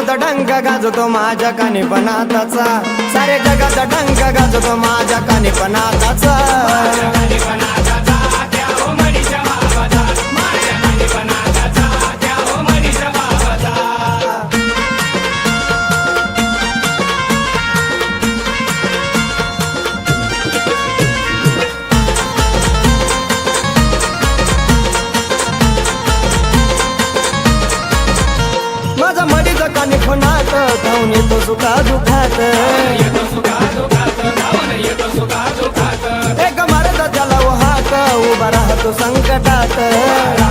जगात डंका गाजतो माझ्या कानीपणाचा, सारे जगात डंका गाजतो माझ्या कानीपणाचा. माझा मडीच कानीपणात धावून येतो सुखा दुखात, एक मारत त्याला हात उभा राहतो संकटात.